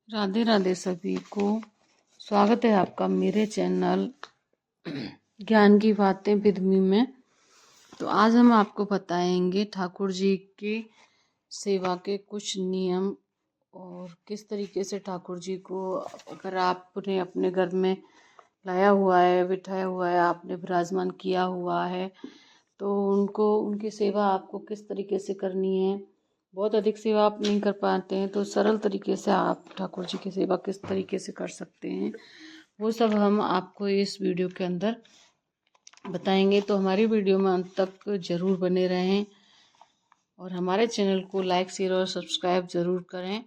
राधे राधे सभी को। स्वागत है आपका मेरे चैनल ज्ञान की बातें विद मी में। तो आज हम आपको बताएंगे ठाकुर जी की सेवा के कुछ नियम और किस तरीके से ठाकुर जी को अगर आपने अपने घर में लाया हुआ है, बिठाया हुआ है, आपने विराजमान किया हुआ है तो उनकी सेवा आपको किस तरीके से करनी है। बहुत अधिक सेवा आप नहीं कर पाते हैं तो सरल तरीके से आप ठाकुर जी की सेवा किस तरीके से कर सकते हैं, वो सब हम आपको इस वीडियो के अंदर बताएंगे। तो हमारी वीडियो में अंत तक ज़रूर बने रहें और हमारे चैनल को लाइक, शेयर और सब्सक्राइब ज़रूर करें।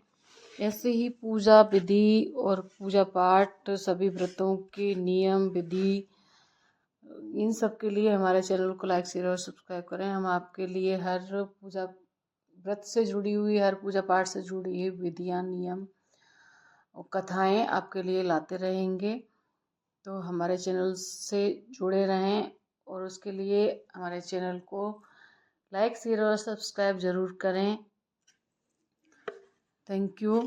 ऐसे ही पूजा विधि और पूजा पाठ, सभी व्रतों के नियम विधि, इन सब के लिए हमारे चैनल को लाइक, शेयर और सब्सक्राइब करें। हम आपके लिए हर पूजा व्रत से जुड़ी हुई, हर पूजा पाठ से जुड़ी हुई विधियाँ, नियम और कथाएं आपके लिए लाते रहेंगे। तो हमारे चैनल से जुड़े रहें और उसके लिए हमारे चैनल को लाइक, शेयर और सब्सक्राइब ज़रूर करें। Thank you.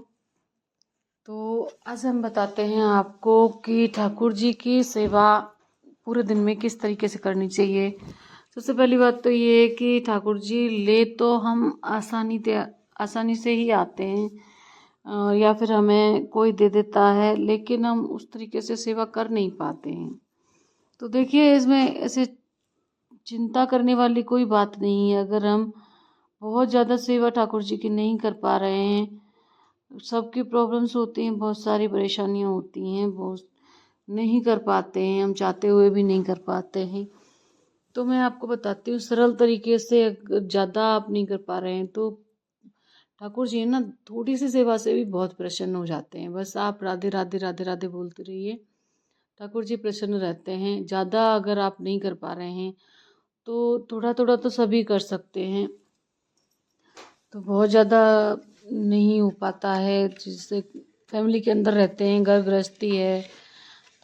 तो आज हम बताते हैं आपको कि ठाकुर जी की सेवा पूरे दिन में किस तरीके से करनी चाहिए। सबसे पहली बात तो ये है कि ठाकुर जी ले तो हम आसानी से ही आते हैं या फिर हमें कोई दे देता है, लेकिन हम उस तरीके से सेवा कर नहीं पाते हैं। तो देखिए, इसमें ऐसे चिंता करने वाली कोई बात नहीं है। अगर हम बहुत ज़्यादा सेवा ठाकुर जी की नहीं कर पा रहे हैं, सबकी प्रॉब्लम्स होती हैं, बहुत सारी परेशानियां होती हैं, बहुत नहीं कर पाते हैं, हम चाहते हुए भी नहीं कर पाते हैं। तो मैं आपको बताती हूँ सरल तरीके से। अगर ज़्यादा आप नहीं कर पा रहे हैं तो ठाकुर जी ना थोड़ी सी सेवा से भी बहुत प्रसन्न हो जाते हैं। बस आप राधे राधे राधे राधे बोलते रहिए, ठाकुर जी प्रसन्न रहते हैं। ज़्यादा अगर आप नहीं कर पा रहे हैं तो थोड़ा थोड़ा तो सभी कर सकते हैं। तो बहुत ज़्यादा नहीं हो पाता है, जिससे फैमिली के अंदर रहते हैं, घर गृहस्थी है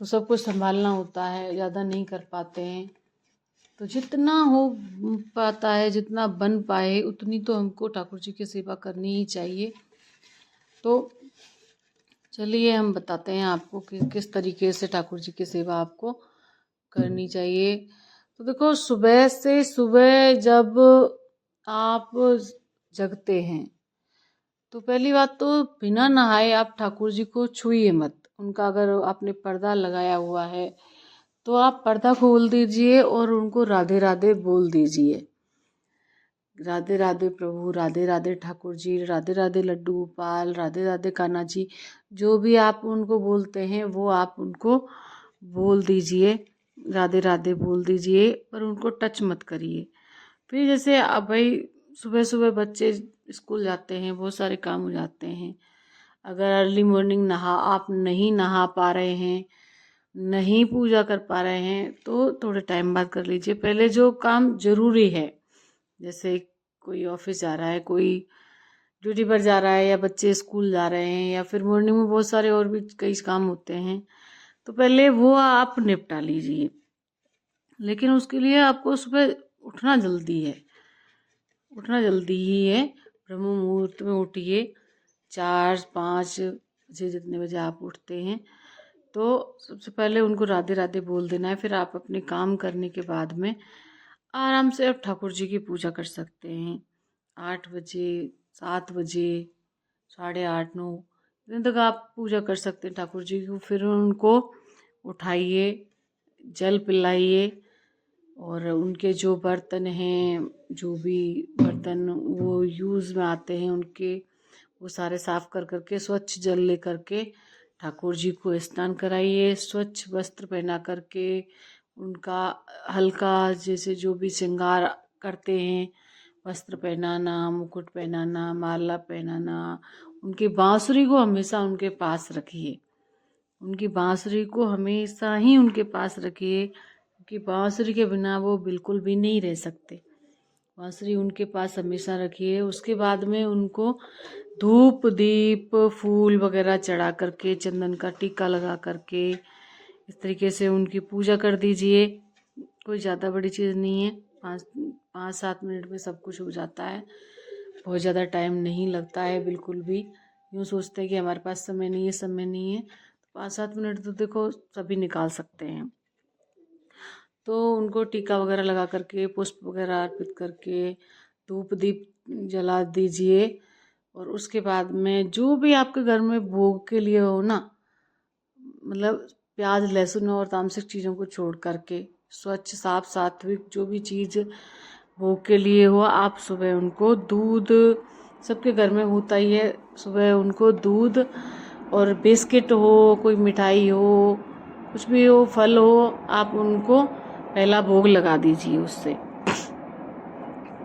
तो सब कुछ संभालना होता है, ज़्यादा नहीं कर पाते हैं। तो जितना हो पाता है, जितना बन पाए उतनी तो हमको ठाकुर जी की सेवा करनी ही चाहिए। तो चलिए हम बताते हैं आपको कि किस तरीके से ठाकुर जी की सेवा आपको करनी चाहिए। तो देखो, सुबह जब आप जगते हैं तो पहली बात तो बिना नहाए आप ठाकुर जी को छुइए मत। उनका अगर आपने पर्दा लगाया हुआ है तो आप पर्दा खोल दीजिए और उनको राधे राधे बोल दीजिए। राधे राधे प्रभु, राधे राधे ठाकुर जी, राधे राधे लड्डू गोपाल, राधे राधे कान्हा जी, जो भी आप उनको बोलते हैं वो आप उनको बोल दीजिए, राधे राधे बोल दीजिए, पर उनको टच मत करिए। फिर जैसे अब भाई सुबह सुबह बच्चे स्कूल जाते हैं, बहुत सारे काम हो जाते हैं। अगर अर्ली मॉर्निंग आप नहीं नहा पा रहे हैं, नहीं पूजा कर पा रहे हैं तो थोड़े टाइम बाद कर लीजिए। पहले जो काम जरूरी है, जैसे कोई ऑफिस जा रहा है, कोई ड्यूटी पर जा रहा है, या बच्चे स्कूल जा रहे हैं, या फिर मॉर्निंग में बहुत सारे और भी कई काम होते हैं, तो पहले वो आप निपटा लीजिए। लेकिन उसके लिए आपको सुबह उठना जल्दी है, उठना जल्दी ही है। ब्रह्म मुहूर्त में उठिए, 4-5 बजे, जितने बजे आप उठते हैं। तो सबसे पहले उनको राधे राधे बोल देना है। फिर आप अपने काम करने के बाद में आराम से आप ठाकुर जी की पूजा कर सकते हैं। 8 बजे, 7 बजे, 8:30, 9 दिन तक आप पूजा कर सकते हैं ठाकुर जी को। फिर उनको उठाइए, जल पिलाइए और उनके जो बर्तन हैं, जो भी बर्तन वो यूज़ में आते हैं उनके, वो सारे साफ कर करके स्वच्छ जल ले करके ठाकुर जी को स्नान कराइए। स्वच्छ वस्त्र पहना करके उनका हल्का, जैसे जो भी श्रृंगार करते हैं, वस्त्र पहनाना, मुकुट पहनाना, माला पहनाना, उनकी बांसुरी को हमेशा उनके पास रखिए। उनकी बांसुरी को हमेशा ही उनके पास रखिए, क्योंकि बांसुरी के बिना वो बिल्कुल भी नहीं रह सकते। बांसुरी उनके पास हमेशा रखिए। उसके बाद में उनको धूप दीप फूल वगैरह चढ़ा करके, चंदन का टीका लगा करके, इस तरीके से उनकी पूजा कर दीजिए। कोई ज़्यादा बड़ी चीज़ नहीं है, 5-7 मिनट में सब कुछ हो जाता है। बहुत ज़्यादा टाइम नहीं लगता है बिल्कुल भी। यूँ सोचते हैं कि हमारे पास समय नहीं है, समय नहीं है, तो 5-7 मिनट तो देखो सभी निकाल सकते हैं। तो उनको टीका वगैरह लगा करके, पुष्प वगैरह अर्पित करके, धूप दीप जला दीजिए। और उसके बाद में जो भी आपके घर में भोग के लिए हो ना, मतलब प्याज लहसुन और तामसिक चीज़ों को छोड़ करके स्वच्छ साफ सात्विक जो भी चीज़ भोग के लिए हो, आप सुबह उनको दूध, सबके घर में होता ही है, सुबह उनको दूध और बिस्किट हो, कोई मिठाई हो, कुछ भी हो, फल हो, आप उनको पहला भोग लगा दीजिए उससे।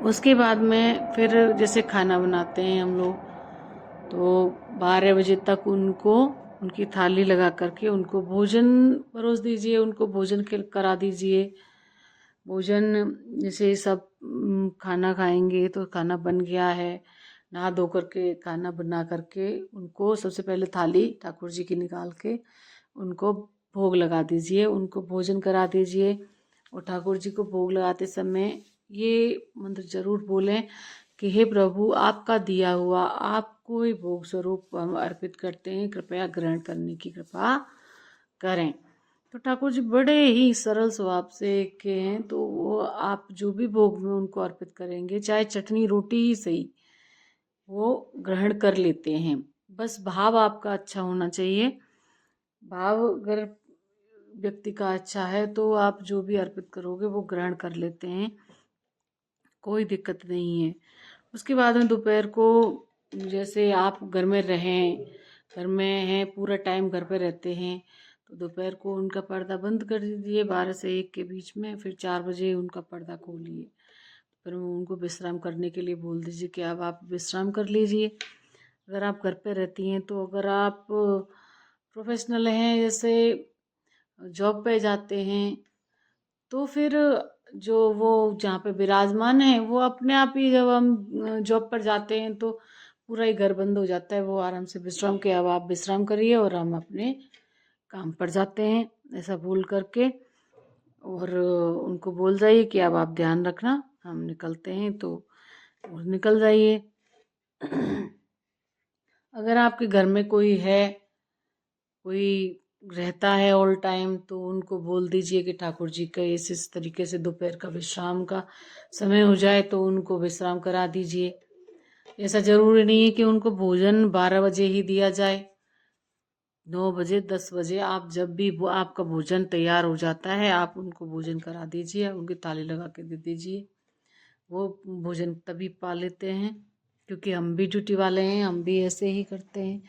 उसके बाद में फिर जैसे खाना बनाते हैं हम लोग, तो 12 बजे तक उनको उनकी थाली लगा करके उनको भोजन परोस दीजिए, उनको भोजन करा दीजिए। भोजन जैसे सब खाना खाएंगे तो खाना बन गया है, नहा धो करके खाना बना करके उनको सबसे पहले थाली ठाकुर जी की निकाल के उनको भोग लगा दीजिए, उनको भोजन करा दीजिए। और ठाकुर जी को भोग लगाते समय ये मंत्र जरूर बोलें कि हे प्रभु, आपका दिया हुआ आपको ही भोग स्वरूप हम अर्पित करते हैं, कृपया ग्रहण करने की कृपा करें। तो ठाकुर जी बड़े ही सरल स्वभाव से के हैं, तो वो आप जो भी भोग में उनको अर्पित करेंगे, चाहे चटनी रोटी ही सही, वो ग्रहण कर लेते हैं। बस भाव आपका अच्छा होना चाहिए। भाव अगर व्यक्ति का अच्छा है तो आप जो भी अर्पित करोगे वो ग्रहण कर लेते हैं, कोई दिक्कत नहीं है। उसके बाद में दोपहर को जैसे आप घर में रहें, घर में हैं, पूरा टाइम घर पे रहते हैं, तो दोपहर को उनका पर्दा बंद कर दीजिए 12 से 1 के बीच में, फिर 4 बजे उनका पर्दा खोलिए। फिर उनको विश्राम करने के लिए बोल दीजिए कि अब आप विश्राम कर लीजिए। अगर आप घर पे रहती हैं तो, अगर आप प्रोफेशनल हैं, जैसे जॉब पे जाते हैं, तो फिर जो वो जहाँ पे विराजमान है वो अपने आप ही, जब हम जॉब पर जाते हैं तो पूरा ही घर बंद हो जाता है, वो आराम से विश्राम के अब आप विश्राम करिए और हम अपने काम पर जाते हैं, ऐसा बोल करके। और उनको बोल जाइए कि अब आप ध्यान रखना, हम निकलते हैं, तो वो निकल जाइए। अगर आपके घर में कोई है, कोई रहता है ऑल टाइम, तो उनको बोल दीजिए कि ठाकुर जी का इस तरीके से दोपहर का विश्राम का समय हो जाए तो उनको विश्राम करा दीजिए। ऐसा जरूरी नहीं है कि उनको भोजन 12 बजे ही दिया जाए, 9 बजे 10 बजे आप जब भी आपका भोजन तैयार हो जाता है, आप उनको भोजन करा दीजिए, उनकी थाली लगा के दे दीजिए। वो भोजन तभी पा लेते हैं, क्योंकि हम भी ड्यूटी वाले हैं, हम भी ऐसे ही करते हैं।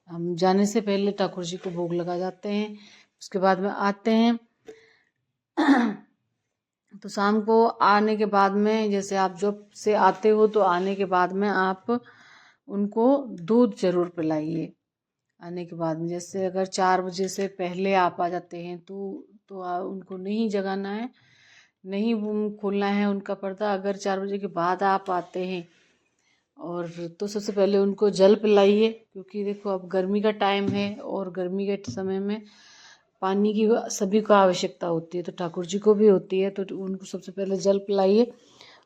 हम जाने से पहले ठाकुर जी को भोग लगा जाते हैं, उसके बाद में आते हैं। तो शाम को आने के बाद में, जैसे आप जॉब से आते हो तो आने के बाद में आप उनको दूध जरूर पिलाइए। आने के बाद में जैसे अगर 4 बजे से पहले आप आ जाते हैं तो उनको नहीं जगाना है, नहीं खोलना है उनका पर्दा। अगर 4 बजे के बाद आप आते हैं और तो सबसे पहले उनको जल पिलाइए, क्योंकि देखो अब गर्मी का टाइम है और गर्मी के समय में पानी की सभी को आवश्यकता होती है, तो ठाकुर जी को भी होती है, तो उनको सबसे पहले जल पिलाइए।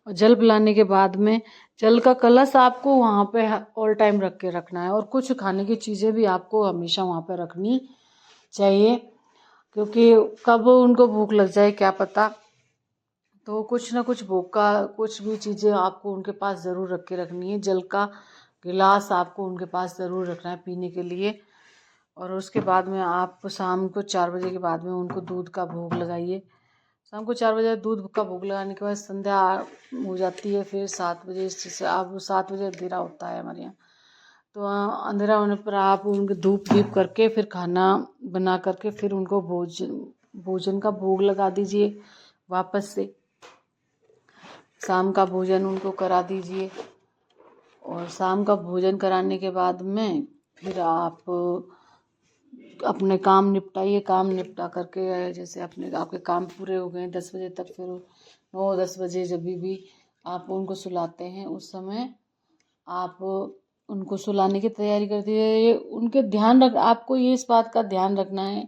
और जल पिलाने के बाद में जल का कलश आपको वहाँ पे ऑल टाइम रख के रखना है, और कुछ खाने की चीज़ें भी आपको हमेशा वहाँ पे रखनी चाहिए, क्योंकि कब उनको भूख लग जाए क्या पता। तो कुछ ना कुछ भूख का कुछ भी चीज़ें आपको उनके पास ज़रूर रख के रखनी है। जल का गिलास आपको उनके पास ज़रूर रखना है पीने के लिए। और उसके बाद में आप शाम को 4 बजे के बाद में उनको दूध का भोग लगाइए। शाम को 4 बजे दूध का भोग लगाने के बाद संध्या हो जाती है, फिर 7 बजे से आप 7 बजे अंधेरा होता है हमारे यहाँ, तो अंधेरा होने पर आप उनके धूप दीप करके फिर खाना बना करके फिर उनको भोजन का भोग लगा दीजिए। वापस से शाम का भोजन उनको करा दीजिए, और शाम का भोजन कराने के बाद में फिर आप अपने काम निपटाइए। काम निपटा करके जैसे आपके काम पूरे हो गए 10 बजे तक, फिर 9-10 बजे जब भी आप उनको सुलाते हैं, उस समय आप उनको सुलाने की तैयारी कर दीजिए। उनके आपको ये इस बात का ध्यान रखना है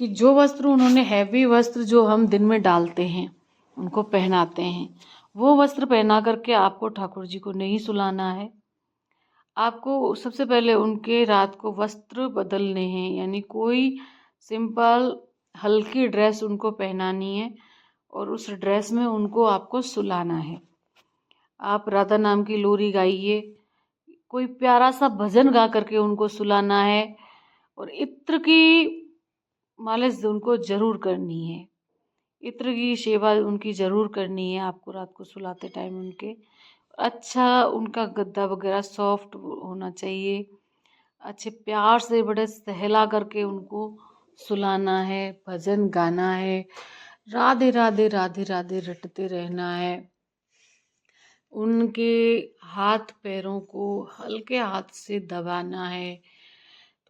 कि जो वस्त्र उन्होंने, हैवी वस्त्र जो हम दिन में डालते हैं, उनको पहनाते हैं, वो वस्त्र पहना करके आपको ठाकुर जी को नहीं सुलाना है। आपको सबसे पहले उनके रात को वस्त्र बदलने हैं, यानी कोई सिंपल हल्की ड्रेस उनको पहनानी है और उस ड्रेस में उनको आपको सुलाना है। आप राधा नाम की लोरी गाइए, कोई प्यारा सा भजन गा करके उनको सुलाना है और इत्र की मालिश उनको जरूर करनी है। इत्र की सेवा उनकी जरूर करनी है आपको रात को सुलाते टाइम। उनके अच्छा उनका गद्दा वगैरह सॉफ्ट होना चाहिए। अच्छे प्यार से बड़े सहला करके उनको सुलाना है, भजन गाना है, राधे राधे राधे राधे रटते रहना है। उनके हाथ पैरों को हल्के हाथ से दबाना है,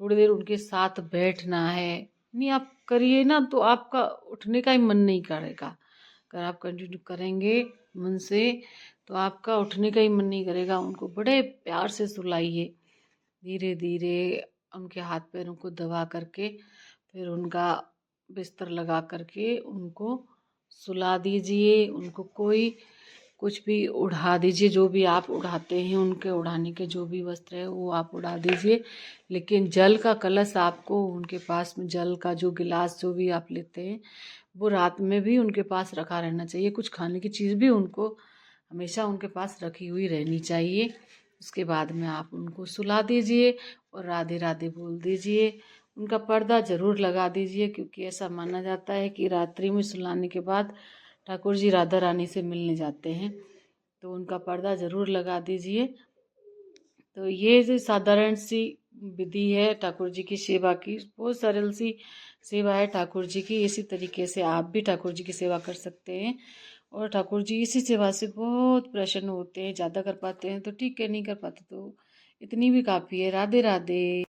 थोड़ी देर उनके साथ बैठना है। नहीं आप करिए ना तो आपका उठने का ही मन नहीं करेगा। अगर आप कंटिन्यू करेंगे मन से तो आपका उठने का ही मन नहीं करेगा। उनको बड़े प्यार से सुलाइए, धीरे धीरे उनके हाथ पैरों को दबा करके फिर उनका बिस्तर लगा करके उनको सुला दीजिए। उनको कोई कुछ भी उड़ा दीजिए, जो भी आप उड़ाते हैं उनके उड़ाने के जो भी वस्त्र है वो आप उड़ा दीजिए। लेकिन जल का कलश आपको उनके पास में, जल का जो गिलास जो भी आप लेते हैं वो रात में भी उनके पास रखा रहना चाहिए। कुछ खाने की चीज़ भी उनको हमेशा उनके पास रखी हुई रहनी चाहिए। उसके बाद में आप उनको सुला दीजिए और राधे राधे बोल दीजिए। उनका पर्दा ज़रूर लगा दीजिए, क्योंकि ऐसा माना जाता है कि रात्रि में सुलाने के बाद ठाकुर जी राधा रानी से मिलने जाते हैं, तो उनका पर्दा ज़रूर लगा दीजिए। तो ये जो साधारण सी विधि है ठाकुर जी की सेवा की, बहुत सरल सी सेवा है ठाकुर जी की। इसी तरीके से आप भी ठाकुर जी की सेवा कर सकते हैं और ठाकुर जी इसी सेवा से बहुत प्रसन्न होते हैं। ज़्यादा कर पाते हैं तो ठीक है, नहीं कर पाते तो इतनी भी काफ़ी है। राधे राधे।